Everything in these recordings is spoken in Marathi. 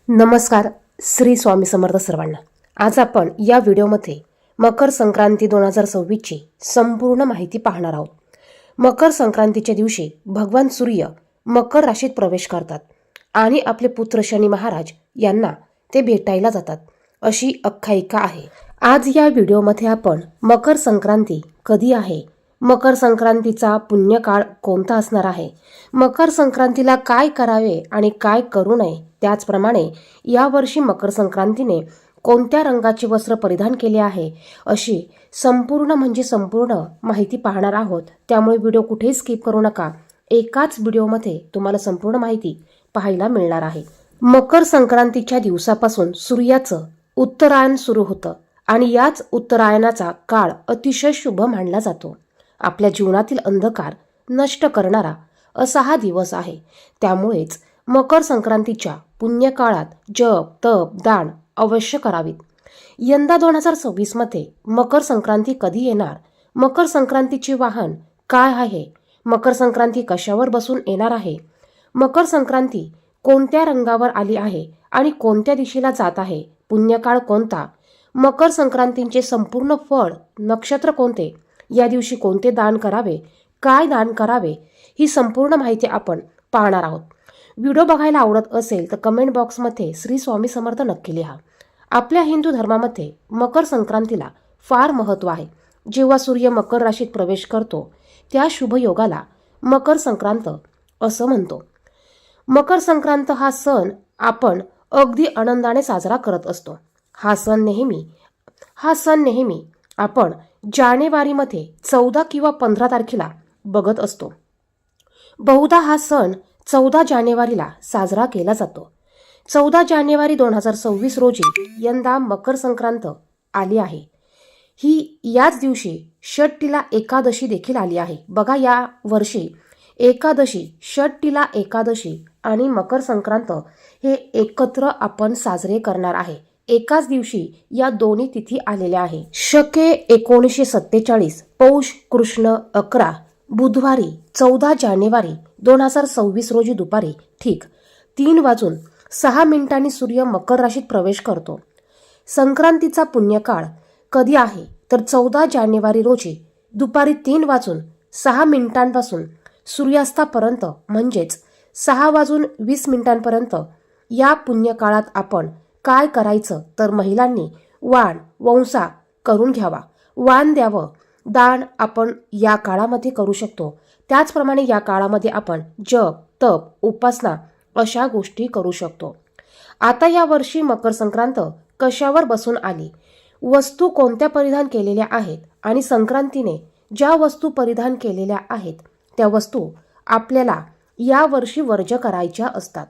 नमस्कार. श्री स्वामी समर्थ सर्वांना. आज आपण या व्हिडिओमध्ये मकर संक्रांती 2026 ची संपूर्ण माहिती पाहणार आहोत. मकर संक्रांतीच्या दिवशी भगवान सूर्य मकर राशीत प्रवेश करतात आणि आपले पुत्र शनी महाराज यांना ते भेटायला जातात अशी आख्यायिका आहे. आज या व्हिडिओमध्ये आपण मकर संक्रांती कधी आहे, मकर संक्रांतीचा पुण्यकाळ कोणता असणार आहे, मकर संक्रांतीला काय करावे आणि काय करू नये, त्याचप्रमाणे यावर्षी मकर संक्रांतीने कोणत्या रंगाचे वस्त्र परिधान केले आहे अशी संपूर्ण माहिती पाहणार आहोत. त्यामुळे व्हिडिओ कुठेही स्किप करू नका. एकाच व्हिडिओमध्ये तुम्हाला संपूर्ण माहिती पाहायला मिळणार आहे. मकर संक्रांतीच्या दिवसापासून सूर्याचं उत्तरायण सुरू होतं आणि याच उत्तरायणाचा काळ अतिशय शुभ मानला जातो. आपल्या जीवनातील अंधकार नष्ट करणारा असा हा दिवस आहे. त्यामुळेच मकर संक्रांतीच्या पुण्यकाळात जप, तप, दान अवश्य करावीत. यंदा 2026 मध्ये मकर संक्रांती कधी येणार, मकर संक्रांतीचे वाहन काय आहे, मकर संक्रांती कशावर बसून येणार आहे, मकर संक्रांती कोणत्या रंगावर आली आहे आणि कोणत्या दिशेला जात आहे, पुण्यकाळ कोणता, मकर संक्रांतीचे संपूर्ण फळ नक्षत्र कोणते, या दिवशी कोणते दान करावे, काय दान करावे, ही संपूर्ण माहिती आपण पाहणार आहोत. व्हिडिओ बघायला आवडत असेल तर कमेंट बॉक्समध्ये श्री स्वामी समर्थ नक्की लिहा. आपल्या हिंदू धर्मामध्ये मकर संक्रांतीला फार महत्त्व आहे. जेव्हा सूर्य मकर राशीत प्रवेश करतो त्या शुभ योगाला मकर संक्रांत असं म्हणतो. मकर संक्रांत हा सण आपण अगदी आनंदाने साजरा करत असतो. हा सण नेहमी आपण जानेवारीमध्ये 14 किंवा 15 तारखेला बघत असतो. बहुधा हा सण 14 जानेवारीला साजरा केला जातो. 14 जानेवारी 2026 रोजी यंदा मकर संक्रांत आली आहे. ही याच दिवशी षटतिला एकादशी देखील आली आहे. बघा, या वर्षी एकादशी, षटतिला एकादशी आणि मकर संक्रांत हे एकत्र आपण साजरे करणार आहे. एकाच दिवशी या दोन्ही तिथी आलेल्या आहे. शके 1947 पौष कृष्ण 11 बुधवारी 14 जानेवारी 2026 रोजी दुपारी ठीक 3:06 सूर्य मकर राशीत प्रवेश करतो. संक्रांतीचा पुण्यकाळ कधी आहे तर 14 जानेवारी रोजी दुपारी 3:06 पासून सूर्यास्तापर्यंत म्हणजेच 6:20 या पुण्यकाळात आपण काय करायचं तर महिलांनी वाण वंसा करून घ्यावा, वाण द्यावं. दान आपण या काळामध्ये करू शकतो. त्याचप्रमाणे या काळामध्ये आपण जप, तप, उपासना अशा गोष्टी करू शकतो. आता या वर्षी मकर संक्रांत कशावर बसून आली, वस्तू कोणत्या परिधान केलेल्या आहेत आणि संक्रांतीने ज्या वस्तू परिधान केलेल्या आहेत त्या वस्तू आपल्याला या वर्षी वर्ज करायच्या असतात.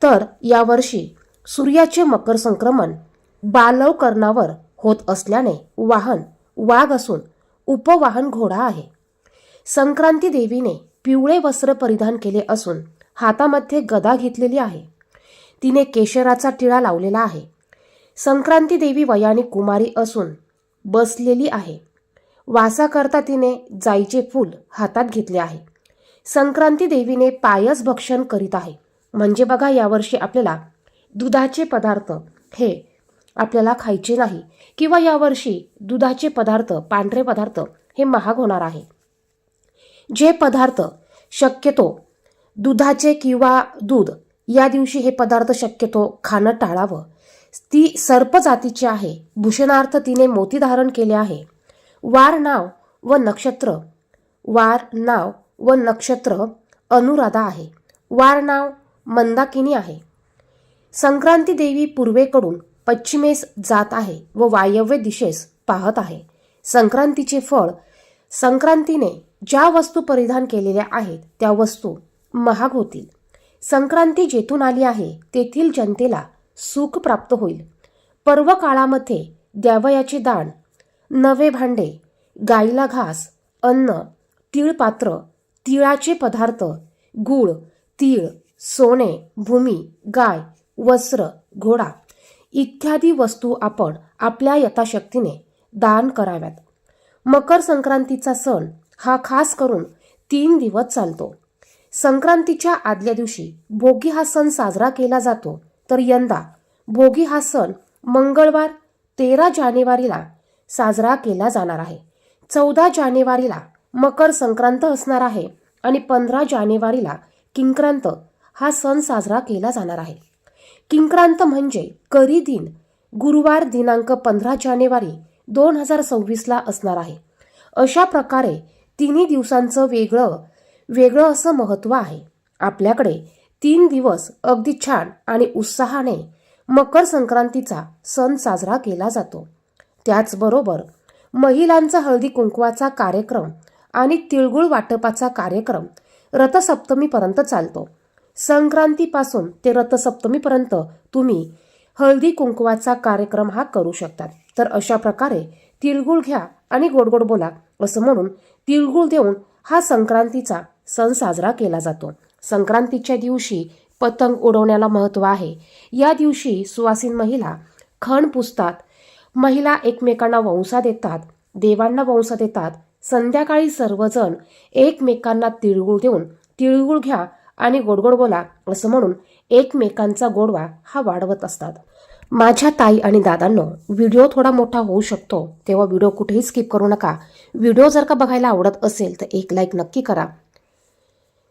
तर या वर्षी सूर्याचे मकर संक्रमण बालव कर्णावर होत असल्याने वाहन वाघ असून उपवाहन घोडा आहे. संक्रांती देवीने पिवळे वस्त्र परिधान केले असून हातामध्ये गदा घेतलेली आहे. तिने केशराचा टिळा लावलेला आहे. संक्रांती देवी वयाने कुमारी असून बसलेली आहे. वासाकरता तिने जाईचे फूल हातात घेतले आहे. संक्रांती देवीने पायस भक्षण करीत आहे. म्हणजे बघा, यावर्षी आपल्याला दुधाचे पदार्थ हे आपल्याला खायचे नाही किंवा यावर्षी दुधाचे पदार्थ, पांढरे पदार्थ हे महाग होणार आहे. जे पदार्थ शक्यतो दुधाचे किंवा दूध या दिवशी हे पदार्थ शक्यतो खाणं टाळावं. ती सर्प जातीची आहे. भूषणार्थ तिने मोती धारण केले आहे. वार नाव व नक्षत्र अनुराधा आहे. वार नाव मंदाकिनी आहे. संक्रांती देवी पूर्वेकडून पश्चिमेस जात आहे व वायव्य दिशेस पाहत आहे. संक्रांतीचे फळ, संक्रांतीने ज्या वस्तू परिधान केलेल्या आहेत त्या वस्तू महाग होतील. संक्रांती जेथून आली आहे तेथील जनतेला सुख प्राप्त होईल. पर्व काळामध्ये द्यावयाचे दान, नवे भांडे, गाईला घास, अन्न, तिळपात्र, तिळाचे पदार्थ, गूळ, तीळ, सोने, भूमी, गाय, वस्त्र, घोडा इत्यादी वस्तू आपण आपल्या यथाशक्तीने दान कराव्यात. मकर संक्रांतीचा सण हा खास करून 3 दिवस चालतो. संक्रांतीच्या आदल्या दिवशी भोगी हा सण साजरा केला जातो. तर यंदा भोगी हा सण मंगळवार 13 जानेवारीला साजरा केला जाणार आहे. 14 जानेवारीला मकर संक्रांत असणार आहे आणि 15 जानेवारीला किंक्रांत हा सण साजरा केला जाणार आहे. किंक्रांत म्हणजे करी दिन गुरुवार दिनांक 15 जानेवारी 2026ला असणार आहे. अशा प्रकारे तिन्ही दिवसांचं वेगळं असं महत्त्व आहे. आपल्याकडे 3 दिवस अगदी छान आणि उत्साहाने मकर संक्रांतीचा सण साजरा केला जातो. त्याचबरोबर महिलांचा हळदी कुंकवाचा कार्यक्रम आणि तिळगुळ वाटपाचा कार्यक्रम रथसप्तमीपर्यंत चालतो. संक्रांतीपासून ते रथसप्तमीपर्यंत तुम्ही हळदी कुंकवाचा कार्यक्रम हा करू शकतात. तर अशा प्रकारे तिळगुळ घ्या आणि गोड गोड बोला असं म्हणून तिळगुळ देऊन हा संक्रांतीचा सण साजरा केला जातो. संक्रांतीच्या दिवशी पतंग उडवण्याला महत्त्व आहे. या दिवशी सुवासिन महिला खण पुसतात. महिला एकमेकांना वंसा देतात, देवांना वंसा देतात. संध्याकाळी सर्वजण एकमेकांना तिळगुळ देऊन तिळगुळ घ्या आणि गोडगोड बोला असं म्हणून एकमेकांचा गोडवा हा वाढवत असतात. माझ्या ताई आणि दादांनो, व्हिडिओ थोडा मोठा होऊ शकतो तेव्हा व्हिडिओ कुठेही स्किप करू नका. व्हिडिओ जर का बघायला आवडत असेल तर एक लाईक नक्की करा.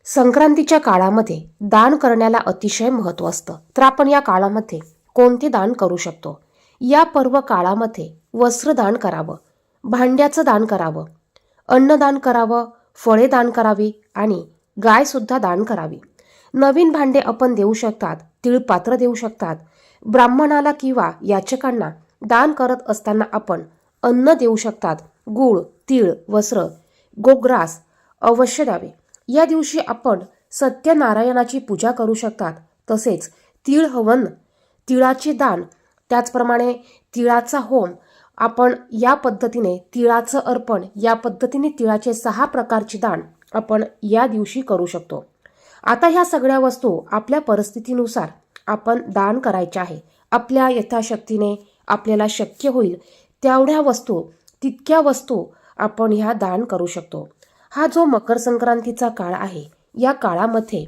संक्रांतीच्या काळामध्ये दान करण्याला अतिशय महत्त्व असतं. तर आपण या काळामध्ये कोणते दान करू शकतो? या पर्व काळामध्ये वस्त्रदान करावं, भांड्याचं दान करावं, अन्नदान करावं, फळे दान करावी आणि गायसुद्धा दान करावी. नवीन भांडे आपण देऊ शकतात, तिळपात्र देऊ शकतात. ब्राह्मणाला किंवा याचकांना दान करत असताना आपण अन्न देऊ शकतात. गूळ, तीळ, वस्त्र, गोग्रास अवश्य द्यावे. या दिवशी आपण सत्यनारायणाची पूजा करू शकतात. तसेच तीळ हवन, तिळाचे दान, त्याचप्रमाणे तिळाचा होम आपण या पद्धतीने तिळाचं अर्पण, या पद्धतीने तिळाचे 6 प्रकारचे दान आपण या दिवशी करू शकतो. आता ह्या सगळ्या वस्तू आपल्या परिस्थितीनुसार आपण दान करायचे आहे. आपल्या यथाशक्तीने आपल्याला शक्य होईल तेवढ्या वस्तू, तितक्या वस्तू आपण ह्या दान करू शकतो. हा जो मकर संक्रांतीचा काळ आहे, या काळामध्ये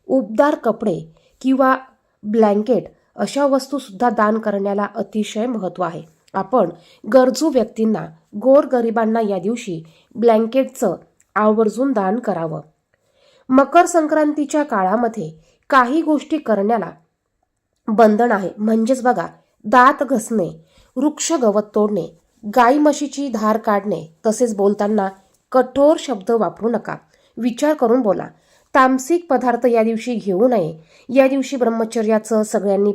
उबदार कपडे किंवा ब्लँकेट अशा वस्तूसुद्धा दान करण्याला अतिशय महत्त्व आहे. आपण गरजू व्यक्तींना, गोरगरिबांना या दिवशी ब्लँकेटचं आवर्जून दान करावं. मकर संक्रांतीच्या काळामध्ये काही गोष्टी करण्याला बंधन आहे. म्हणजेच बघा, दात घसणे, वृक्ष गवत तोडणे, गाई म्हशीची धार काढणे, तसेच बोलताना कठोर शब्द वापरू नका. विचार करून बोला. तामसिक पदार्थ या दिवशी घेऊ नये. या दिवशी ब्रह्मचर्याचं सगळ्यांनी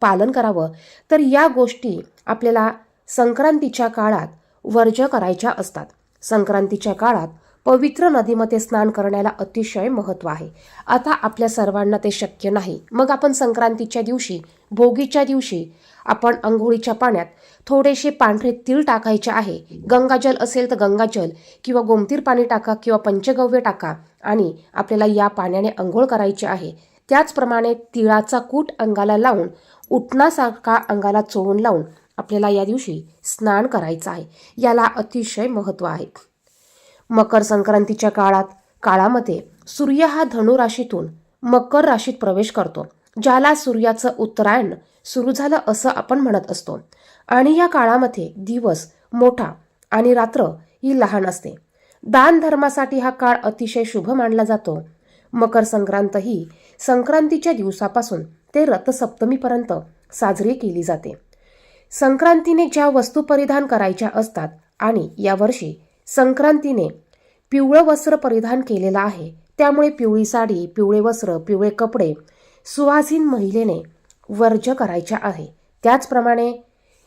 पालन करावं. तर या गोष्टी आपल्याला संक्रांतीच्या काळात वर्ज्य करायच्या असतात. संक्रांतीच्या काळात पवित्र नदीमध्ये स्नान करण्याला अतिशय महत्त्व आहे. आता आपल्या सर्वांना ते शक्य नाही. मग आपण संक्रांतीच्या दिवशी, भोगीच्या दिवशी आपण अंघोळीच्या पाण्यात थोडेसे पांढरे तीळ टाकायचे आहे. गंगाजल असेल तर गंगाजल किंवा गोमतीर पाणी टाका किंवा पंचगव्य टाका आणि आपल्याला या पाण्याने अंघोळ करायची आहे. त्याचप्रमाणे तिळाचा कूट अंगाला लावून, उटणासारखा अंगाला चोळून लावून आपल्याला या दिवशी स्नान करायचं आहे. याला अतिशय महत्त्व आहे. मकर संक्रांतीच्या काळामध्ये सूर्य हा धनु राशीतून मकर राशीत प्रवेश करतो, ज्याला सूर्याचं उत्तरायण सुरू झालं असं आपण म्हणत असतो. आणि या काळामध्ये दिवस मोठा आणि रात्र ही लहान असते. दान धर्मासाठी हा काळ अतिशय शुभ मानला जातो. मकर संक्रांत ही संक्रांतीच्या दिवसापासून ते रथसप्तमीपर्यंत साजरी केली जाते. संक्रांतीने ज्या वस्तू परिधान करायच्या असतात आणि यावर्षी संक्रांतीने पिवळं वस्त्र परिधान केलेलं आहे, त्यामुळे पिवळी साडी, पिवळे वस्त्र, पिवळे कपडे सुवासिन महिलेने वर्ज्य करायच्या आहे. त्याचप्रमाणे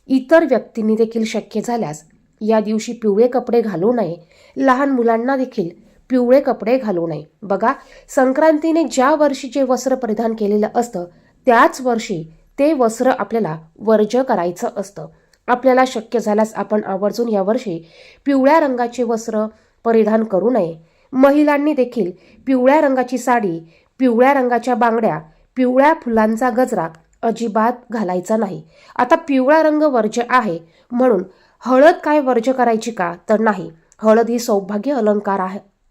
इतर व्यक्तींनी देखील शक्य झाल्यास या दिवशी पिवळे कपडे घालू नये. लहान मुलांना देखील पिवळे कपडे घालू नये. बघा, संक्रांतीने ज्या वर्षी जे वस्त्र परिधान केलेलं असतं त्याच वर्षी ते वस्त्र आपल्याला वर्ज्य करायचं असतं. आपल्याला शक्य झाल्यास आपण आवर्जून यावर्षी पिवळ्या रंगाचे वस्त्र परिधान करू नये. महिलांनी देखील पिवळ्या रंगाची साडी, पिवळ्या रंगाच्या बांगड्या, पिवळ्या फुलांचा गजरा अजिबात घालायचा नाही. आता पिवळा रंग वर्ज्य आहे म्हणून हळद काय वर्ज्य करायची का? तर नाही. हळद ही सौभाग्य अलंकार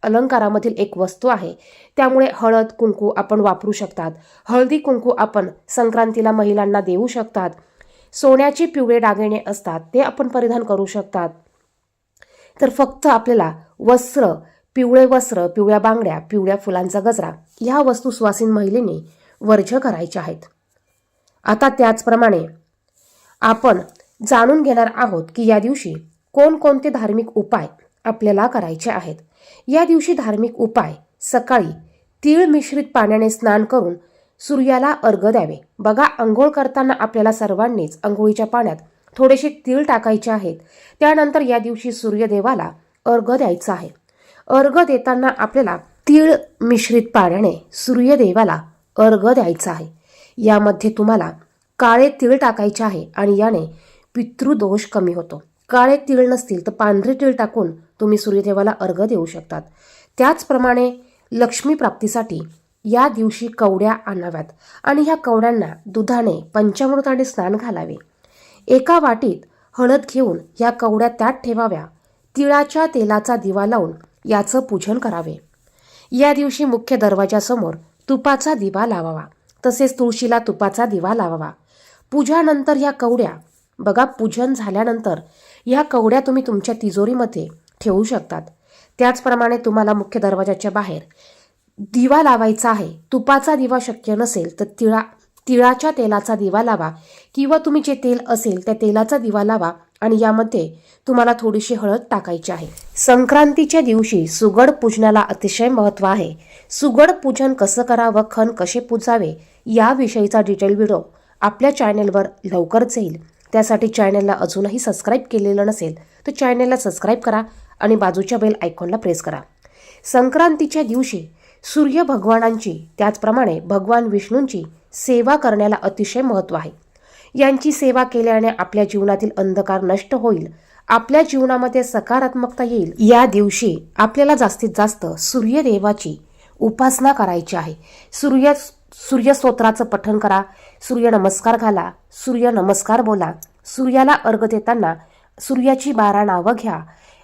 अलंकारामधील एक वस्तू आहे. त्यामुळे हळद कुंकू आपण वापरू शकतात. हळदी कुंकू आपण संक्रांतीला महिलांना देऊ शकतात. सोन्याचे पिवळे दागिने असतात ते आपण परिधान करू शकतात. तर फक्त आपल्याला वस्त्र, पिवळ्या बांगड्या, पिवळ्या फुलांचा गजरा ह्या वस्तू सुवासिन महिलेने वर्ज करायच्या आहेत. आता त्याचप्रमाणे आपण जाणून घेणार आहोत की या दिवशी कोणकोणते धार्मिक उपाय आपल्याला करायचे आहेत. या दिवशी धार्मिक उपाय: सकाळी तीळ मिश्रित पाण्याने स्नान करून सूर्याला अर्घ्य द्यावे. बघा, अंघोळ करताना आपल्याला सर्वांनीच अंघोळीच्या पाण्यात थोडेसे तीळ टाकायचे आहेत. त्यानंतर या दिवशी सूर्यदेवाला अर्घ्य द्यायचं आहे. अर्घ्य देताना आपल्याला तीळ मिश्रित पाण्याने सूर्यदेवाला अर्घ्य द्यायचं आहे. यामध्ये तुम्हाला काळे तीळ टाकायचे आहे आणि याने पितृदोष कमी होतो. काळे तीळ नसतील तर पांढरे तीळ टाकून तुम्ही सूर्यदेवाला अर्घ्य देऊ शकतात. त्याचप्रमाणे लक्ष्मी प्राप्तीसाठी या दिवशी कवड्या आणाव्यात आणि ह्या कवड्यांना दुधाने पंचामृताने स्नान घालावे. एका वाटीत हळद घेऊन ह्या कवड्या त्यात ठेवाव्या. तिळाच्या तेलाचा दिवा लावून याचं पूजन करावे. या दिवशी मुख्य दरवाजासमोर तुपाचा दिवा लावावा. तसेच तुळशीला तुपाचा दिवा लावावा. पूजानंतर ह्या कवड्या, बघा, पूजन झाल्यानंतर ह्या कवड्या तुम्ही तुमच्या तिजोरीमध्ये ठेवू शकतात. त्याचप्रमाणे तुम्हाला मुख्य दरवाजाच्या बाहेर दिवा लावायचा आहे. तुपाचा दिवा शक्य नसेल तर तिळाच्या तेलाचा दिवा लावा किंवा तुम्ही जे तेल असेल त्या तेलाचा दिवा लावा आणि यामध्ये तुम्हाला थोडीशी हळद टाकायची आहे. संक्रांतीच्या दिवशी सुगड पूजनाला अतिशय महत्त्व आहे. सुगड पूजन कसं करावं, खण कसे पूजावे याविषयीचा डिटेल व्हिडिओ आपल्या चॅनेलवर लवकरच येईल. त्यासाठी चॅनेलला अजूनही सबस्क्राईब केलेलं नसेल तर चॅनेलला सबस्क्राईब करा आणि बाजूच्या बेल आयकॉनला प्रेस करा. संक्रांतीच्या दिवशी सूर्य भगवानांची, त्याचप्रमाणे भगवान विष्णूंची सेवा करण्याला अतिशय महत्त्व आहे. यांची सेवा केल्याने आपल्या जीवनातील अंधकार नष्ट होईल, आपल्या जीवनामध्ये सकारात्मकता येईल. या दिवशी आपल्याला जास्तीत जास्त सूर्यदेवाची उपासना करायची आहे. सूर्य स्तोत्राचं पठण करा, सूर्य नमस्कार घाला, सूर्य नमस्कार बोला, सूर्याला अर्घ्य देताना सूर्याची 12 नावं घ्या.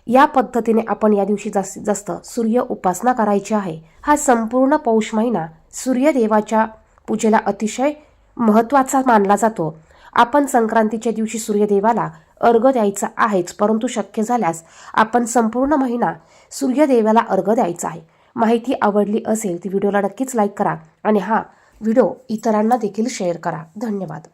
या पद्धतीने आपण या दिवशी जास्तीत जास्त सूर्य उपासना करायची आहे. हा संपूर्ण पौष महिना सूर्यदेवाच्या पूजेला अतिशय महत्त्वाचा मानला जातो. आपण संक्रांतीच्या दिवशी सूर्यदेवाला अर्घ्य द्यायचा आहेच, परंतु शक्य झाल्यास आपण संपूर्ण महिना सूर्यदेवाला अर्घ्य द्यायचा आहे. माहिती आवडली असेल तर व्हिडिओला नक्कीच लाईक करा आणि हा व्हिडिओ इतरांना देखील शेअर करा. धन्यवाद.